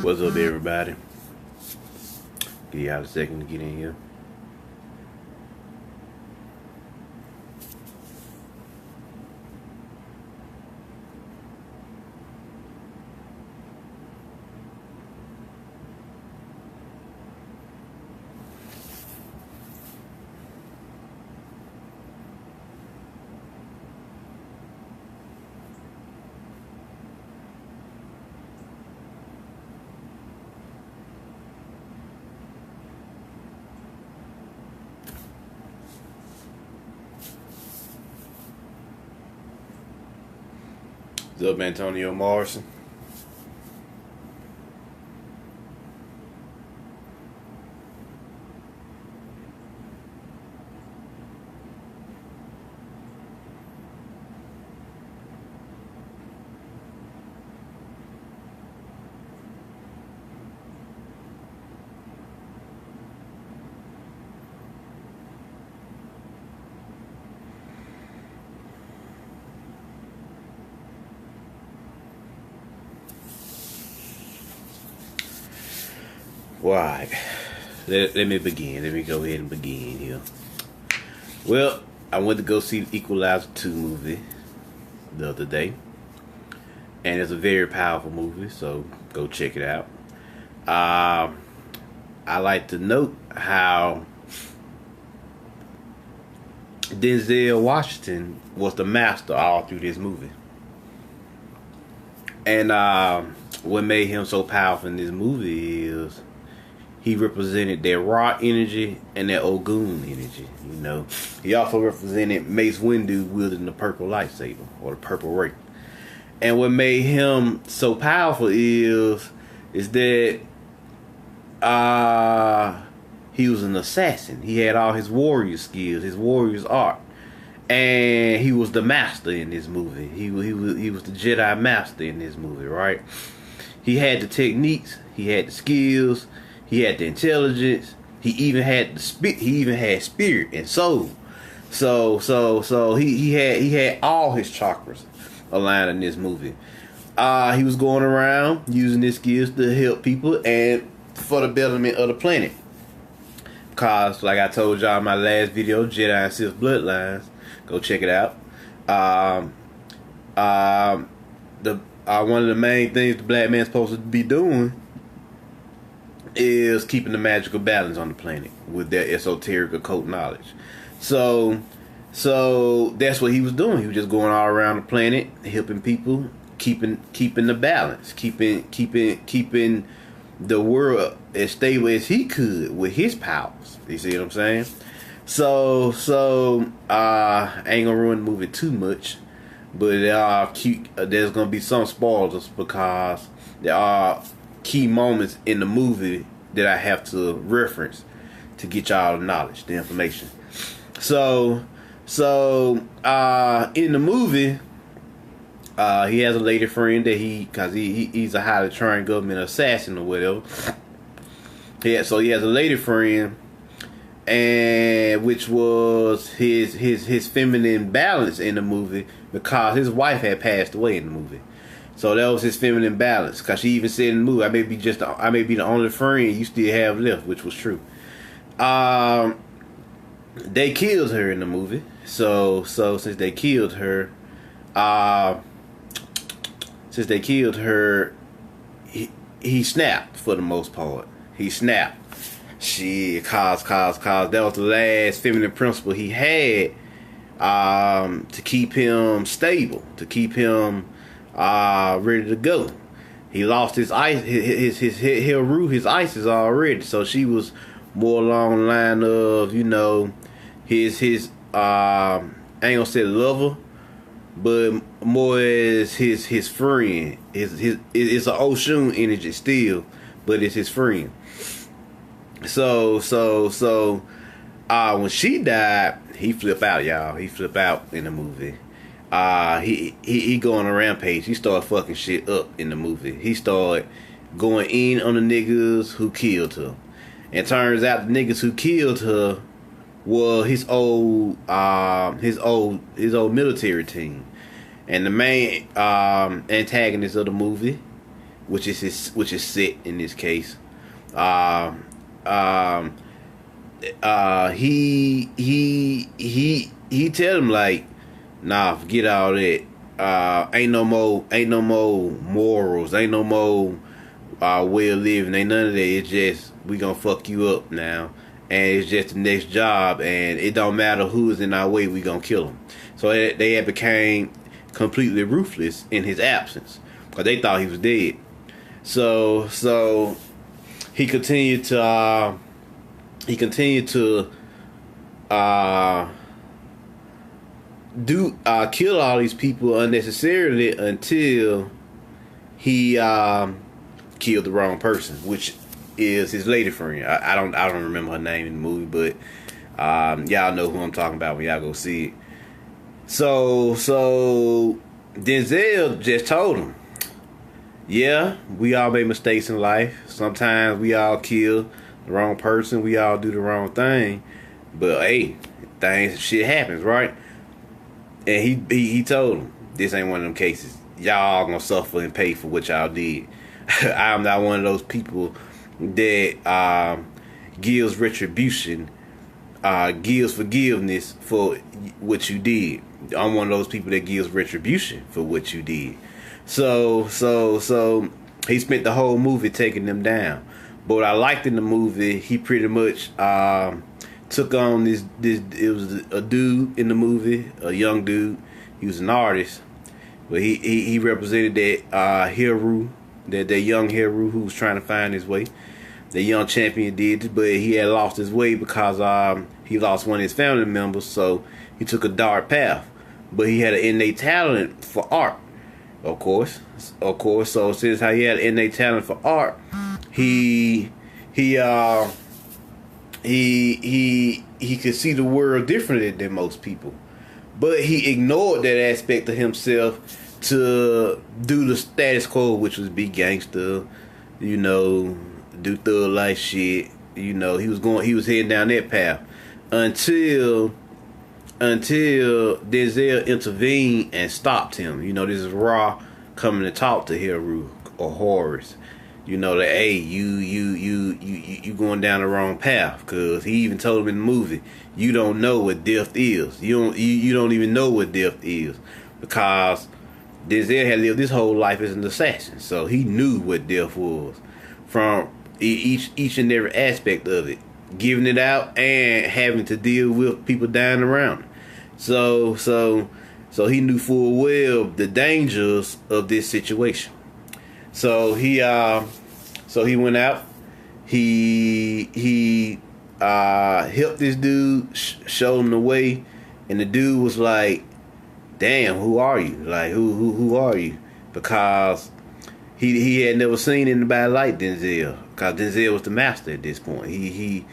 What's up, everybody? Give y'all a second to get in here. What's up, Antonio Morrison? Alright, let me begin. Let me go ahead and begin here. Well, I went to go see the Equalizer 2 movie the other day. And it's a very powerful movie, so go check it out. I like to note how Denzel Washington was the master all through this movie. And what made him so powerful in this movie is he represented that raw energy and that Ogun energy, you know. He also represented Mace Windu wielding the purple lightsaber, or the purple ray. And what made him so powerful is that he was an assassin. He had all his warrior skills, his warrior's art. And he was the master in this movie. He was the Jedi master in this movie, right? He had the techniques, he had the skills, he had the intelligence. He even had spirit and soul. So he had all his chakras aligned in this movie. He was going around using his skills to help people and for the betterment of the planet. Cause like I told y'all in my last video, Jedi and Sith Bloodlines, go check it out. One of the main things the black man's supposed to be doing is keeping the magical balance on the planet with their esoteric occult knowledge. So that's what he was doing. He was just going all around the planet, helping people, keeping the balance, keeping the world as stable as he could with his powers. You see what I'm saying? So I ain't gonna ruin the movie too much, but there's gonna be some spoilers because there are key moments in the movie that I have to reference to get y'all the knowledge, the information. So in the movie, he has a lady friend that he's a highly trained government assassin or whatever. So he has a lady friend, and which was his feminine balance in the movie because his wife had passed away in the movie. So that was his feminine balance. Cause she even said in the movie, I may be the only friend you still have left, which was true. They killed her in the movie. So since they killed her, he snapped for the most part. He snapped. Cause that was the last feminine principle he had to keep him stable, to keep him ready to go. He lost his ice, he'll rule his ISIS already. So she was more along the line of, you know, his I ain't gonna say lover, but more as his friend. It's an Oshun energy still, but it's his friend. So when she died, he flip out, y'all. He flip out in the movie. He go on a rampage. He started fucking shit up in the movie. He started going in on the niggas who killed her. And turns out the niggas who killed her were his old military team. And the main antagonist of the movie which is set in this case. Uh, um, he tell him like, nah, forget all that. Ain't no more morals, ain't no more way of living, ain't none of that. It's just we gonna fuck you up now, and it's just the next job, and it don't matter who's in our way, we gonna kill them. So they had became completely ruthless in his absence, because they thought he was dead. So he continued to kill all these people unnecessarily until he killed the wrong person, which is his lady friend. I don't remember her name in the movie, but y'all know who I'm talking about when y'all go see it. So Denzel just told him, yeah, we all make mistakes in life. Sometimes we all kill the wrong person. We all do the wrong thing. But hey, shit happens, right? And he told him, this ain't one of them cases. Y'all gonna suffer and pay for what y'all did. I'm not one of those people that gives retribution, gives forgiveness for what you did. I'm one of those people that gives retribution for what you did. So he spent the whole movie taking them down. But what I liked in the movie, he pretty much took on this. It was a dude in the movie, a young dude. He was an artist, but he represented that hero, that young hero who was trying to find his way. The young champion did, but he had lost his way because he lost one of his family members. So he took a dark path, but he had an innate talent for art. Of course. So since how he had an innate talent for art, he could see the world differently than most people. But he ignored that aspect of himself to do the status quo, which was be gangster, do thug life shit. He was heading down that path until Denzel intervened and stopped him. This is Raw coming to talk to Heru or Horace. That hey, you going down the wrong path, because he even told him in the movie, you don't know what death is. You don't even know what death is, because Denzel had lived his whole life as an assassin, so he knew what death was from each and every aspect of it, giving it out and having to deal with people dying around him. So he knew full well the dangers of this situation. So he went out. He helped this dude, showed him the way, and the dude was like, "Damn, who are you? Like, who are you?" Because he had never seen anybody like Denzel. Because Denzel was the master at this point. He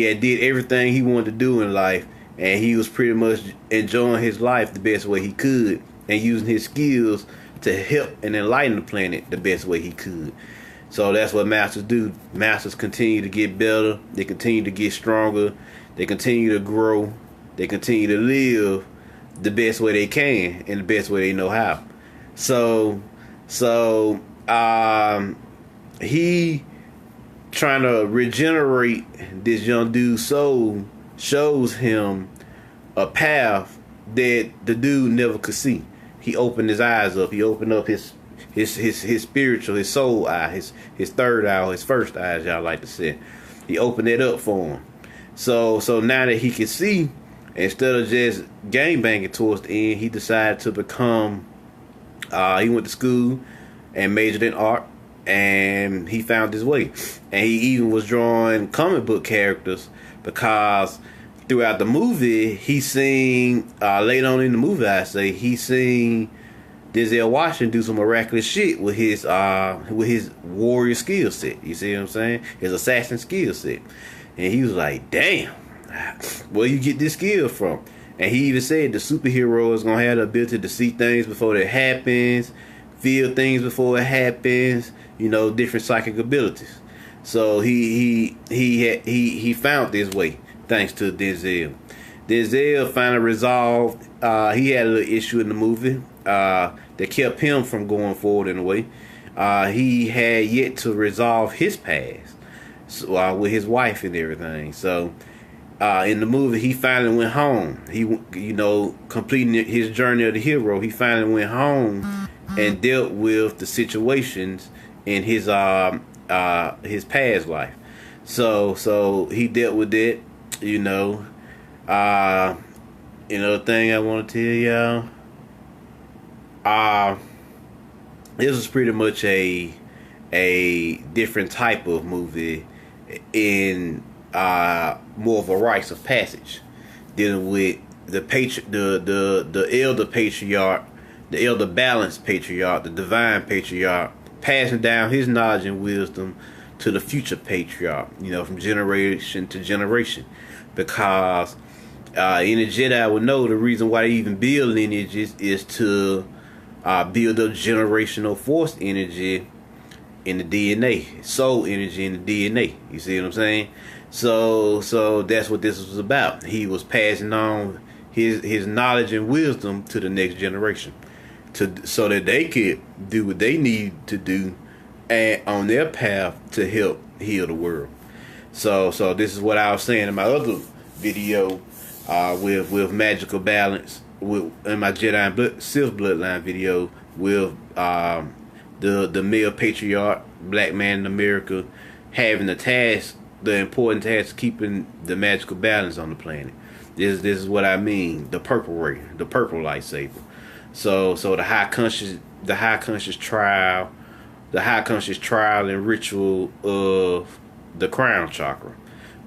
had did everything he wanted to do in life, and he was pretty much enjoying his life the best way he could, and using his skills to help and enlighten the planet the best way he could. So that's what masters do. Masters continue to get better. They continue to get stronger. They continue to grow. They continue to live the best way they can and the best way they know how. So he trying to regenerate this young dude's soul shows him a path that the dude never could see. He opened his eyes up. He opened up his spiritual, his soul eye, his third eye, or his first eye, as y'all like to say. He opened it up for him. So now that he can see, instead of just gangbanging towards the end, he decided to become. He went to school and majored in art, and he found his way. And he even was drawing comic book characters, because throughout the movie, he seen, later on in the movie, he seen Denzel Washington do some miraculous shit with his warrior skill set. You see what I'm saying? His assassin skill set. And he was like, damn, where you get this skill from? And he even said the superhero is going to have the ability to see things before it happens, feel things before it happens, different psychic abilities. So he found this way, thanks to Denzel. Denzel finally resolved. He had a little issue in the movie that kept him from going forward in a way. he had yet to resolve his past, so, with his wife and everything. So in the movie, he finally went home. He, completing his journey of the hero, he finally went home and dealt with the situations in his past life. So he dealt with it. Another thing I want to tell y'all. This was pretty much a different type of movie in more of a rites of passage, dealing with the elder patriarch, the elder balanced patriarch, the divine patriarch, passing down his knowledge and wisdom to the future patriarch, from generation to generation. Because any Jedi would know the reason why they even build lineages is to build up generational force energy in the DNA, soul energy in the DNA. You see what I'm saying? So that's what this was about. He was passing on his knowledge and wisdom to the next generation, so that they could do what they need to do, and on their path to help heal the world. So this is what I was saying in my other video with magical balance, in my Jedi and Sith bloodline video, with the male patriarch, black man in America, having the important task of keeping the magical balance on the planet. This is what I mean. The purple ray, the purple lightsaber. So the high conscious trial and ritual of the crown chakra,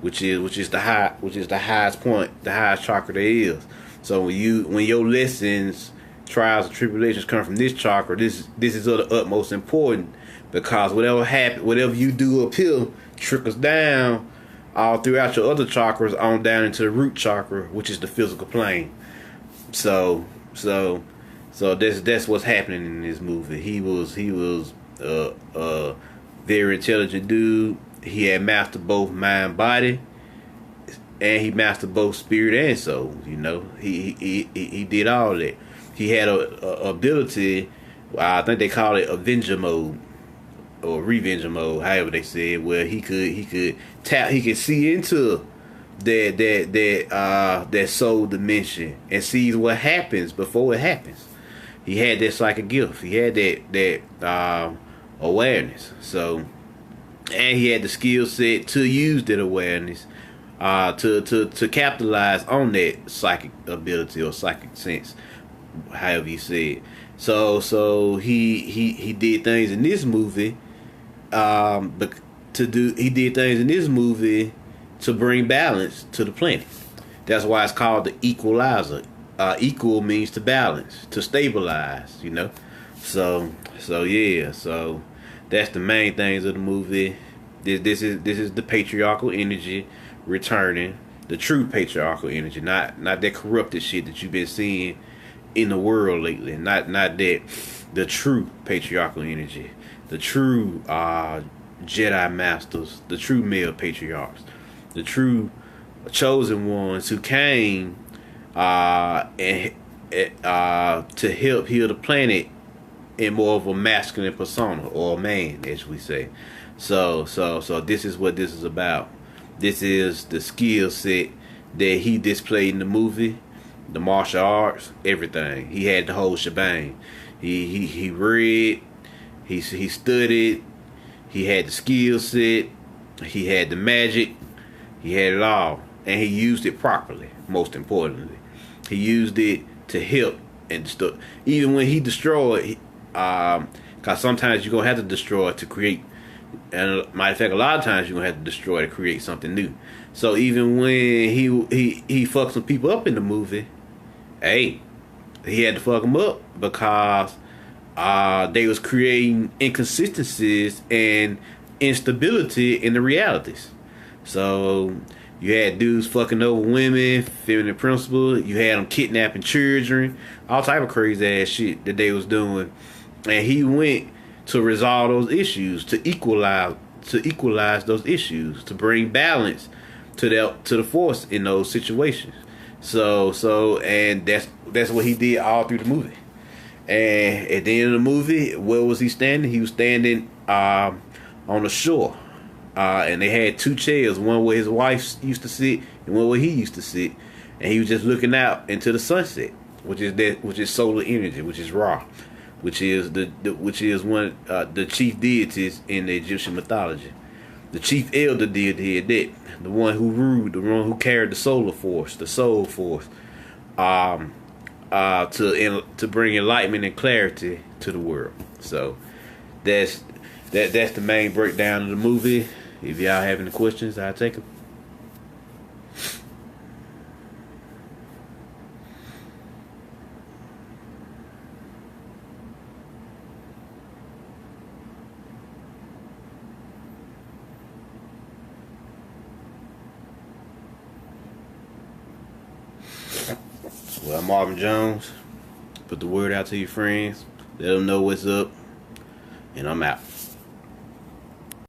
which is the highest point, the highest chakra there is. So when your lessons, trials, and tribulations come from this chakra, this is of the utmost important, because whatever you do up here trickles down all throughout your other chakras on down into the root chakra, which is the physical plane. So that's what's happening in this movie. He was a very intelligent dude. He had mastered both mind, body, and he mastered both spirit and soul. He did all that. He had a ability, I think they call it Avenger mode or Revenger mode, however they said, where he could see into that soul dimension and sees what happens before it happens. He had that psychic gift. He had that awareness. So, and he had the skill set to use that awareness to capitalize on that psychic ability or psychic sense, however you say it. So he did things in this movie, he did things in this movie to bring balance to the planet. That's why it's called the Equalizer. Equal means to balance, to stabilize. So yeah. So that's the main things of the movie. This is the patriarchal energy returning, the true patriarchal energy, not that corrupted shit that you've been seeing in the world lately. Not that, the true patriarchal energy, the true Jedi masters, the true male patriarchs, the true chosen ones who came to help heal the planet in more of a masculine persona, or a man, as we say. So this is what this is about. This is the skill set that he displayed in the movie, the martial arts, everything. He had the whole shebang. He read, he studied, he had the skill set, he had the magic, he had it all, and he used it properly. Most importantly, he used it to help and destroy. Even when he destroyed, because sometimes you're gonna have to destroy to create. And matter of fact, a lot of times you're gonna have to destroy to create something new. So even when he fucked some people up in the movie, hey, he had to fuck them up because they was creating inconsistencies and instability in the realities. So you had dudes fucking over women, feminine principle. You had them kidnapping children, all type of crazy ass shit that they was doing, and he went to resolve those issues, to equalize those issues, to bring balance to the force in those situations. So and that's what he did all through the movie. And at the end of the movie, where was he standing? He was standing on the shore. And they had two chairs, one where his wife used to sit and one where he used to sit. And he was just looking out into the sunset, which is solar energy, which is Ra, which is one the chief deities in the Egyptian mythology. The chief elder deity is that, the one who ruled, the one who carried the solar force, the soul force, to bring enlightenment and clarity to the world. So that's the main breakdown of the movie. If y'all have any questions, I'll take them. Well, I'm Marvin Jones. Put the word out to your friends. Let them know what's up. And I'm out.